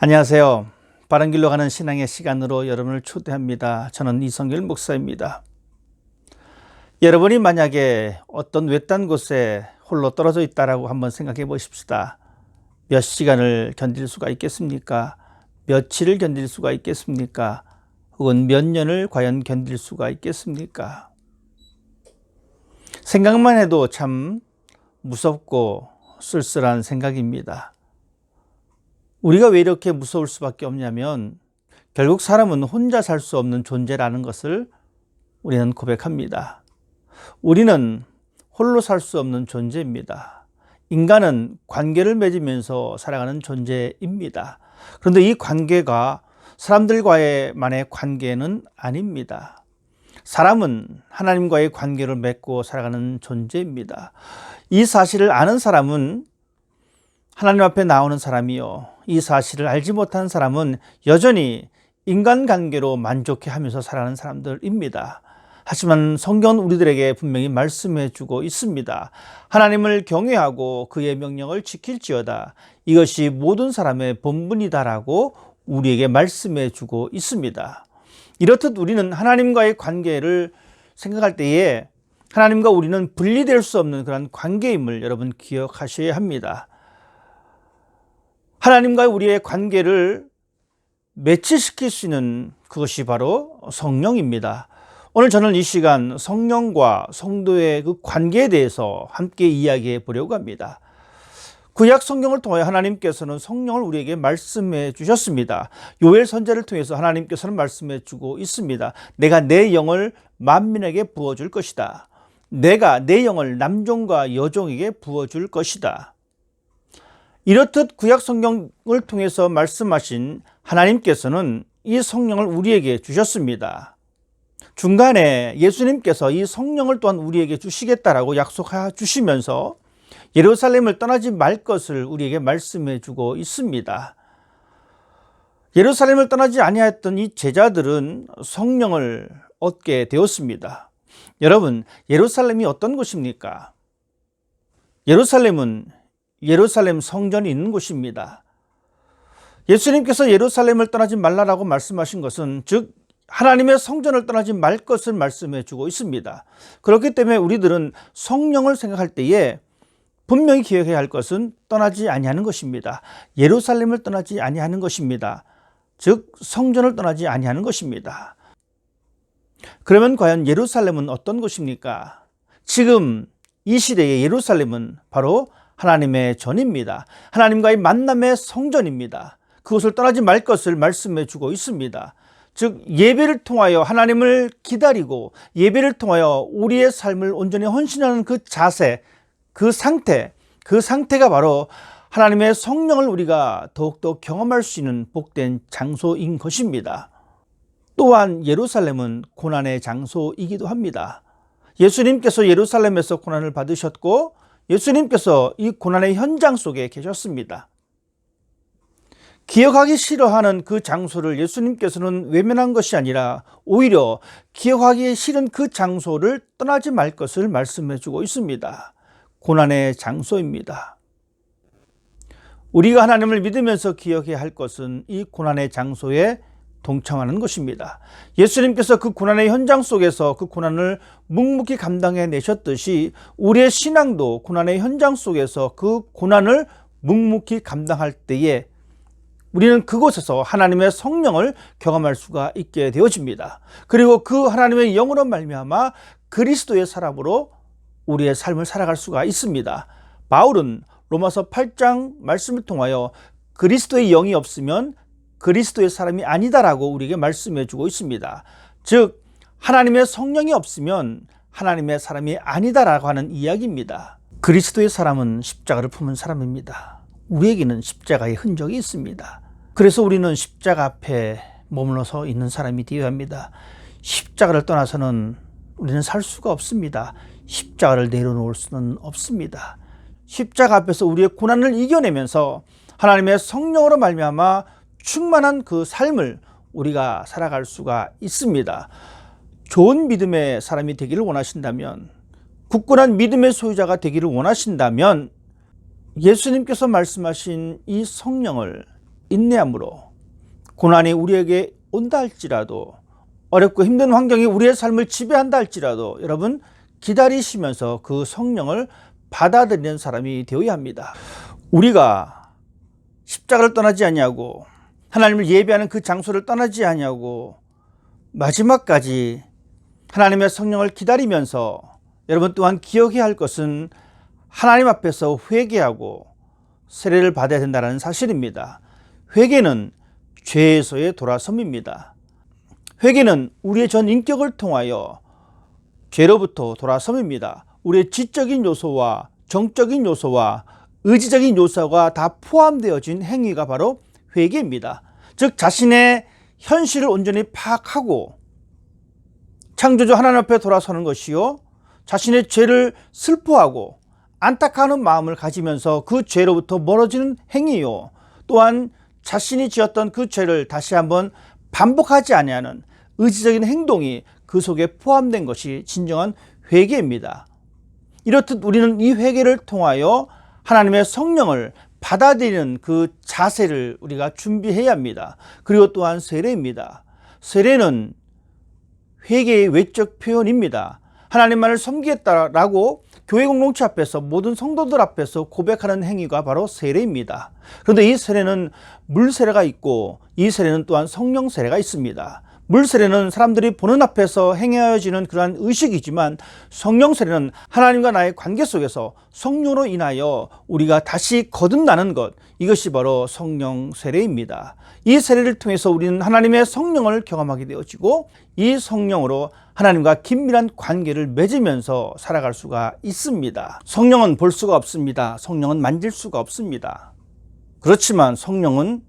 안녕하세요. 바른 길로 가는 신앙의 시간으로 여러분을 초대합니다. 저는 이성길 목사입니다. 여러분이 만약에 어떤 외딴 곳에 홀로 떨어져 있다라고 한번 생각해 보십시다. 몇 시간을 견딜 수가 있겠습니까? 며칠을 견딜 수가 있겠습니까? 혹은 몇 년을 과연 견딜 수가 있겠습니까? 생각만 해도 참 무섭고 쓸쓸한 생각입니다. 우리가 왜 이렇게 무서울 수밖에 없냐면 결국 사람은 혼자 살 수 없는 존재라는 것을 우리는 고백합니다. 우리는 홀로 살 수 없는 존재입니다. 인간은 관계를 맺으면서 살아가는 존재입니다. 그런데 이 관계가 사람들과의만의 관계는 아닙니다. 사람은 하나님과의 관계를 맺고 살아가는 존재입니다. 이 사실을 아는 사람은 하나님 앞에 나오는 사람이요, 이 사실을 알지 못하는 사람은 여전히 인간관계로 만족해하면서 살아가는 사람들입니다. 하지만 성경은 우리들에게 분명히 말씀해 주고 있습니다. 하나님을 경외하고 그의 명령을 지킬지어다. 이것이 모든 사람의 본분이다라고 우리에게 말씀해 주고 있습니다. 이렇듯 우리는 하나님과의 관계를 생각할 때에 하나님과 우리는 분리될 수 없는 그런 관계임을 여러분 기억하셔야 합니다. 하나님과 우리의 관계를 매치시킬 수 있는 그것이 바로 성령입니다. 오늘 저는 이 시간 성령과 성도의 그 관계에 대해서 함께 이야기해 보려고 합니다. 구약 성경을 통해 하나님께서는 성령을 우리에게 말씀해 주셨습니다. 요엘 선지자를 통해서 하나님께서는 말씀해 주고 있습니다. 내가 내 영을 만민에게 부어줄 것이다. 내가 내 영을 남종과 여종에게 부어줄 것이다. 이렇듯 구약 성경을 통해서 말씀하신 하나님께서는 이 성령을 우리에게 주셨습니다. 중간에 예수님께서 이 성령을 또한 우리에게 주시겠다라고 약속해 주시면서 예루살렘을 떠나지 말 것을 우리에게 말씀해 주고 있습니다. 예루살렘을 떠나지 아니하였던 이 제자들은 성령을 얻게 되었습니다. 여러분, 예루살렘이 어떤 곳입니까? 예루살렘 성전이 있는 곳입니다. 예수님께서 예루살렘을 떠나지 말라라고 말씀하신 것은 즉 하나님의 성전을 떠나지 말 것을 말씀해 주고 있습니다. 그렇기 때문에 우리들은 성령을 생각할 때에 분명히 기억해야 할 것은 떠나지 아니하는 것입니다. 예루살렘을 떠나지 아니하는 것입니다. 즉 성전을 떠나지 아니하는 것입니다. 그러면 과연 예루살렘은 어떤 곳입니까? 지금 이 시대의 예루살렘은 바로 하나님의 전입니다. 하나님과의 만남의 성전입니다. 그것을 떠나지 말 것을 말씀해 주고 있습니다. 즉 예배를 통하여 하나님을 기다리고 예배를 통하여 우리의 삶을 온전히 헌신하는 그 자세, 그 상태가 바로 하나님의 성령을 우리가 더욱더 경험할 수 있는 복된 장소인 것입니다. 또한 예루살렘은 고난의 장소이기도 합니다. 예수님께서 예루살렘에서 고난을 받으셨고 예수님께서 이 고난의 현장 속에 계셨습니다. 기억하기 싫어하는 그 장소를 예수님께서는 외면한 것이 아니라 오히려 기억하기 싫은 그 장소를 떠나지 말 것을 말씀해 주고 있습니다. 고난의 장소입니다. 우리가 하나님을 믿으면서 기억해야 할 것은 이 고난의 장소에 동참하는 것입니다. 예수님께서 그 고난의 현장 속에서 그 고난을 묵묵히 감당해 내셨듯이 우리의 신앙도 고난의 현장 속에서 그 고난을 묵묵히 감당할 때에 우리는 그곳에서 하나님의 성령을 경험할 수가 있게 되어집니다. 그리고 그 하나님의 영으로 말미암아 그리스도의 사람으로 우리의 삶을 살아갈 수가 있습니다. 바울은 로마서 8장 말씀을 통하여 그리스도의 영이 없으면 그리스도의 사람이 아니다라고 우리에게 말씀해 주고 있습니다. 즉 하나님의 성령이 없으면 하나님의 사람이 아니다라고 하는 이야기입니다. 그리스도의 사람은 십자가를 품은 사람입니다. 우리에게는 십자가의 흔적이 있습니다. 그래서 우리는 십자가 앞에 머물러서 있는 사람이 되어야 합니다. 십자가를 떠나서는 우리는 살 수가 없습니다. 십자가를 내려놓을 수는 없습니다. 십자가 앞에서 우리의 고난을 이겨내면서 하나님의 성령으로 말미암아 충만한 그 삶을 우리가 살아갈 수가 있습니다. 좋은 믿음의 사람이 되기를 원하신다면, 굳건한 믿음의 소유자가 되기를 원하신다면 예수님께서 말씀하신 이 성령을 인내함으로 고난이 우리에게 온다 할지라도, 어렵고 힘든 환경이 우리의 삶을 지배한다 할지라도 여러분 기다리시면서 그 성령을 받아들이는 사람이 되어야 합니다. 우리가 십자가를 떠나지 아니하고 하나님을 예배하는 그 장소를 떠나지 아니하고 마지막까지 하나님의 성령을 기다리면서 여러분 또한 기억해야 할 것은 하나님 앞에서 회개하고 세례를 받아야 된다는 사실입니다. 회개는 죄에서의 돌아섬입니다. 회개는 우리의 전 인격을 통하여 죄로부터 돌아섬입니다. 우리의 지적인 요소와 정적인 요소와 의지적인 요소가 다 포함되어진 행위가 바로 회개입니다. 즉 자신의 현실을 온전히 파악하고 창조주 하나님 앞에 돌아서는 것이요, 자신의 죄를 슬퍼하고 안타까운 마음을 가지면서 그 죄로부터 멀어지는 행위요, 또한 자신이 지었던 그 죄를 다시 한번 반복하지 아니하는 의지적인 행동이 그 속에 포함된 것이 진정한 회개입니다. 이렇듯 우리는 이 회개를 통하여 하나님의 성령을 받아들이는 그 자세를 우리가 준비해야 합니다. 그리고 또한 세례입니다. 세례는 회개의 외적 표현입니다. 하나님만을 섬기겠다라고 교회 공동체 앞에서 모든 성도들 앞에서 고백하는 행위가 바로 세례입니다. 그런데 이 세례는 물 세례가 있고 이 세례는 또한 성령 세례가 있습니다. 물 세례는 사람들이 보는 앞에서 행해지는 그러한 의식이지만 성령 세례는 하나님과 나의 관계 속에서 성령으로 인하여 우리가 다시 거듭나는 것, 이것이 바로 성령 세례입니다. 이 세례를 통해서 우리는 하나님의 성령을 경험하게 되어지고 이 성령으로 하나님과 긴밀한 관계를 맺으면서 살아갈 수가 있습니다. 성령은 볼 수가 없습니다. 성령은 만질 수가 없습니다. 그렇지만 성령은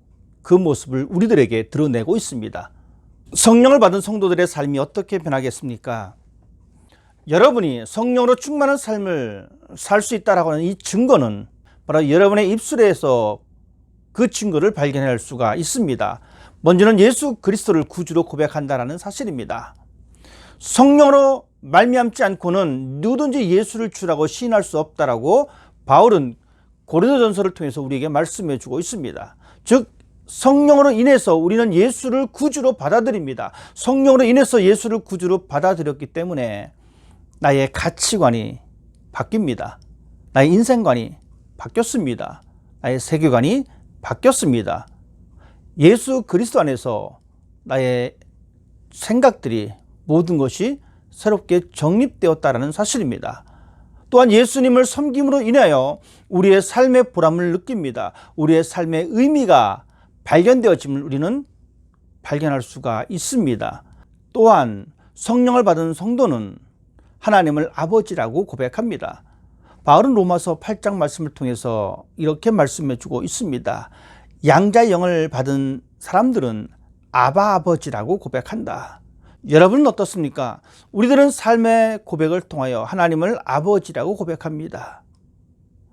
그 모습을 우리들에게 드러내고 있습니다. 성령을 받은 성도들의 삶이 어떻게 변하겠습니까? 여러분이 성령으로 충만한 삶을 살 수 있다라고 하는 이 증거는 바로 여러분의 입술에서 그 증거를 발견할 수가 있습니다. 먼저는 예수 그리스도를 구주로 고백한다라는 사실입니다. 성령으로 말미암지 않고는 누구든지 예수를 주라고 시인할 수 없다라고 바울은 고린도전서를 통해서 우리에게 말씀해 주고 있습니다. 즉 성령으로 인해서 우리는 예수를 구주로 받아들입니다. 성령으로 인해서 예수를 구주로 받아들였기 때문에 나의 가치관이 바뀝니다. 나의 인생관이 바뀌었습니다. 나의 세계관이 바뀌었습니다. 예수 그리스도 안에서 나의 생각들이 모든 것이 새롭게 정립되었다는 사실입니다. 또한 예수님을 섬김으로 인하여 우리의 삶의 보람을 느낍니다. 우리의 삶의 의미가 발견되어짐을 우리는 발견할 수가 있습니다. 또한 성령을 받은 성도는 하나님을 아버지라고 고백합니다. 바울은 로마서 8장 말씀을 통해서 이렇게 말씀해 주고 있습니다. 양자의 영을 받은 사람들은 아바 아버지라고 고백한다. 여러분은 어떻습니까? 우리들은 삶의 고백을 통하여 하나님을 아버지라고 고백합니다.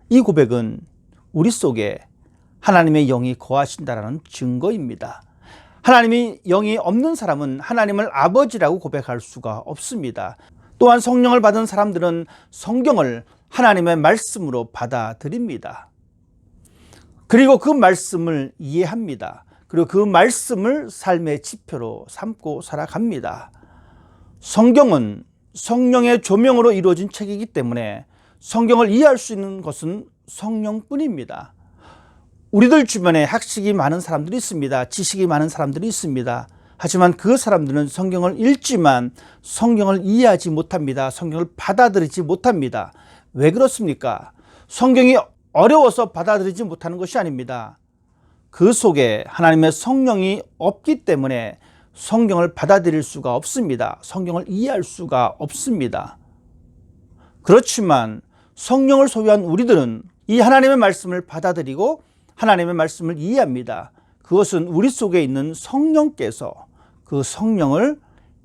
이 고백은 우리 속에 하나님의 영이 거하신다라는 증거입니다. 하나님의 영이 없는 사람은 하나님을 아버지라고 고백할 수가 없습니다. 또한 성령을 받은 사람들은 성경을 하나님의 말씀으로 받아들입니다. 그리고 그 말씀을 이해합니다. 그리고 그 말씀을 삶의 지표로 삼고 살아갑니다. 성경은 성령의 조명으로 이루어진 책이기 때문에 성경을 이해할 수 있는 것은 성령뿐입니다. 우리들 주변에 학식이 많은 사람들이 있습니다. 지식이 많은 사람들이 있습니다. 하지만 그 사람들은 성경을 읽지만 성경을 이해하지 못합니다. 성경을 받아들이지 못합니다. 왜 그렇습니까? 성경이 어려워서 받아들이지 못하는 것이 아닙니다. 그 속에 하나님의 성령이 없기 때문에 성경을 받아들일 수가 없습니다. 성경을 이해할 수가 없습니다. 그렇지만 성령을 소유한 우리들은 이 하나님의 말씀을 받아들이고 하나님의 말씀을 이해합니다. 그것은 우리 속에 있는 성령께서 그 성령을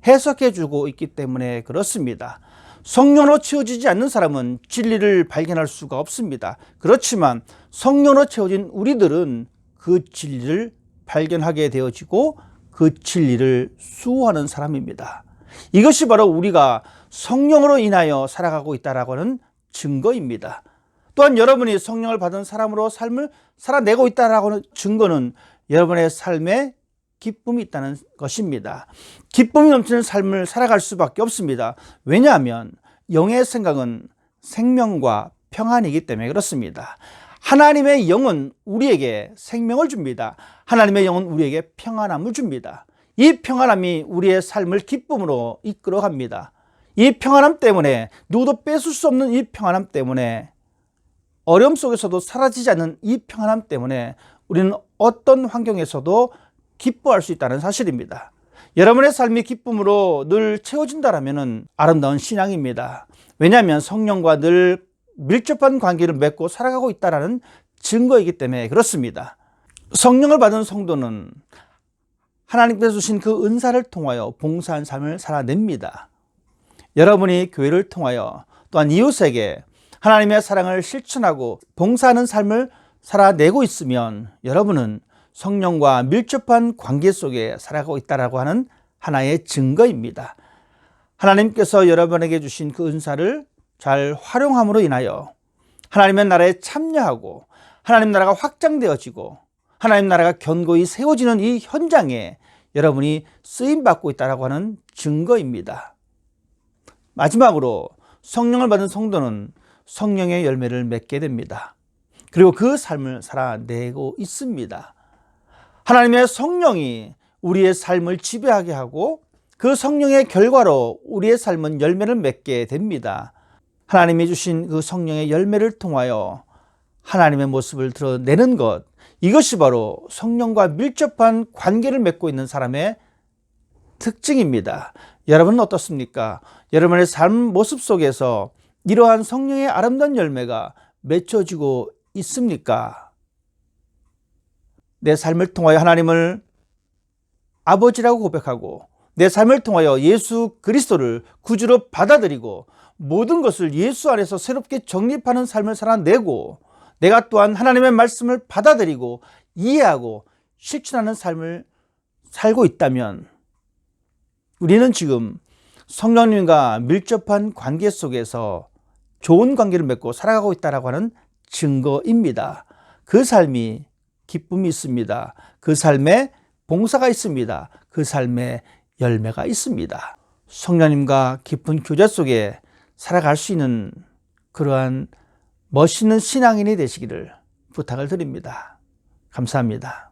해석해 주고 있기 때문에 그렇습니다. 성령으로 채워지지 않는 사람은 진리를 발견할 수가 없습니다. 그렇지만 성령으로 채워진 우리들은 그 진리를 발견하게 되어지고 그 진리를 수호하는 사람입니다. 이것이 바로 우리가 성령으로 인하여 살아가고 있다라고 하는 증거입니다. 또한 여러분이 성령을 받은 사람으로 삶을 살아내고 있다라고 하는 증거는 여러분의 삶에 기쁨이 있다는 것입니다. 기쁨이 넘치는 삶을 살아갈 수밖에 없습니다. 왜냐하면 영의 생각은 생명과 평안이기 때문에 그렇습니다. 하나님의 영은 우리에게 생명을 줍니다. 하나님의 영은 우리에게 평안함을 줍니다. 이 평안함이 우리의 삶을 기쁨으로 이끌어갑니다. 이 평안함 때문에, 누구도 뺏을 수 없는 이 평안함 때문에, 어려움 속에서도 사라지지 않는 이 평안함 때문에 우리는 어떤 환경에서도 기뻐할 수 있다는 사실입니다. 여러분의 삶이 기쁨으로 늘 채워진다면 아름다운 신앙입니다. 왜냐하면 성령과 늘 밀접한 관계를 맺고 살아가고 있다는 증거이기 때문에 그렇습니다. 성령을 받은 성도는 하나님께서 주신 그 은사를 통하여 봉사한 삶을 살아냅니다. 여러분이 교회를 통하여 또한 이웃에게 하나님의 사랑을 실천하고 봉사하는 삶을 살아내고 있으면 여러분은 성령과 밀접한 관계 속에 살아가고 있다고 하는 하나의 증거입니다. 하나님께서 여러분에게 주신 그 은사를 잘 활용함으로 인하여 하나님의 나라에 참여하고 하나님 나라가 확장되어지고 하나님 나라가 견고히 세워지는 이 현장에 여러분이 쓰임받고 있다고 하는 증거입니다. 마지막으로 성령을 받은 성도는 성령의 열매를 맺게 됩니다. 그리고 그 삶을 살아내고 있습니다. 하나님의 성령이 우리의 삶을 지배하게 하고 그 성령의 결과로 우리의 삶은 열매를 맺게 됩니다. 하나님이 주신 그 성령의 열매를 통하여 하나님의 모습을 드러내는 것, 이것이 바로 성령과 밀접한 관계를 맺고 있는 사람의 특징입니다. 여러분은 어떻습니까? 여러분의 삶 모습 속에서 이러한 성령의 아름다운 열매가 맺혀지고 있습니까? 내 삶을 통하여 하나님을 아버지라고 고백하고 내 삶을 통하여 예수 그리스도를 구주로 받아들이고 모든 것을 예수 안에서 새롭게 정립하는 삶을 살아내고 내가 또한 하나님의 말씀을 받아들이고 이해하고 실천하는 삶을 살고 있다면 우리는 지금 성령님과 밀접한 관계 속에서 좋은 관계를 맺고 살아가고 있다고 하는 증거입니다. 그 삶이 기쁨이 있습니다. 그 삶에 봉사가 있습니다. 그 삶에 열매가 있습니다. 성령님과 깊은 교제 속에 살아갈 수 있는 그러한 멋있는 신앙인이 되시기를 부탁을 드립니다. 감사합니다.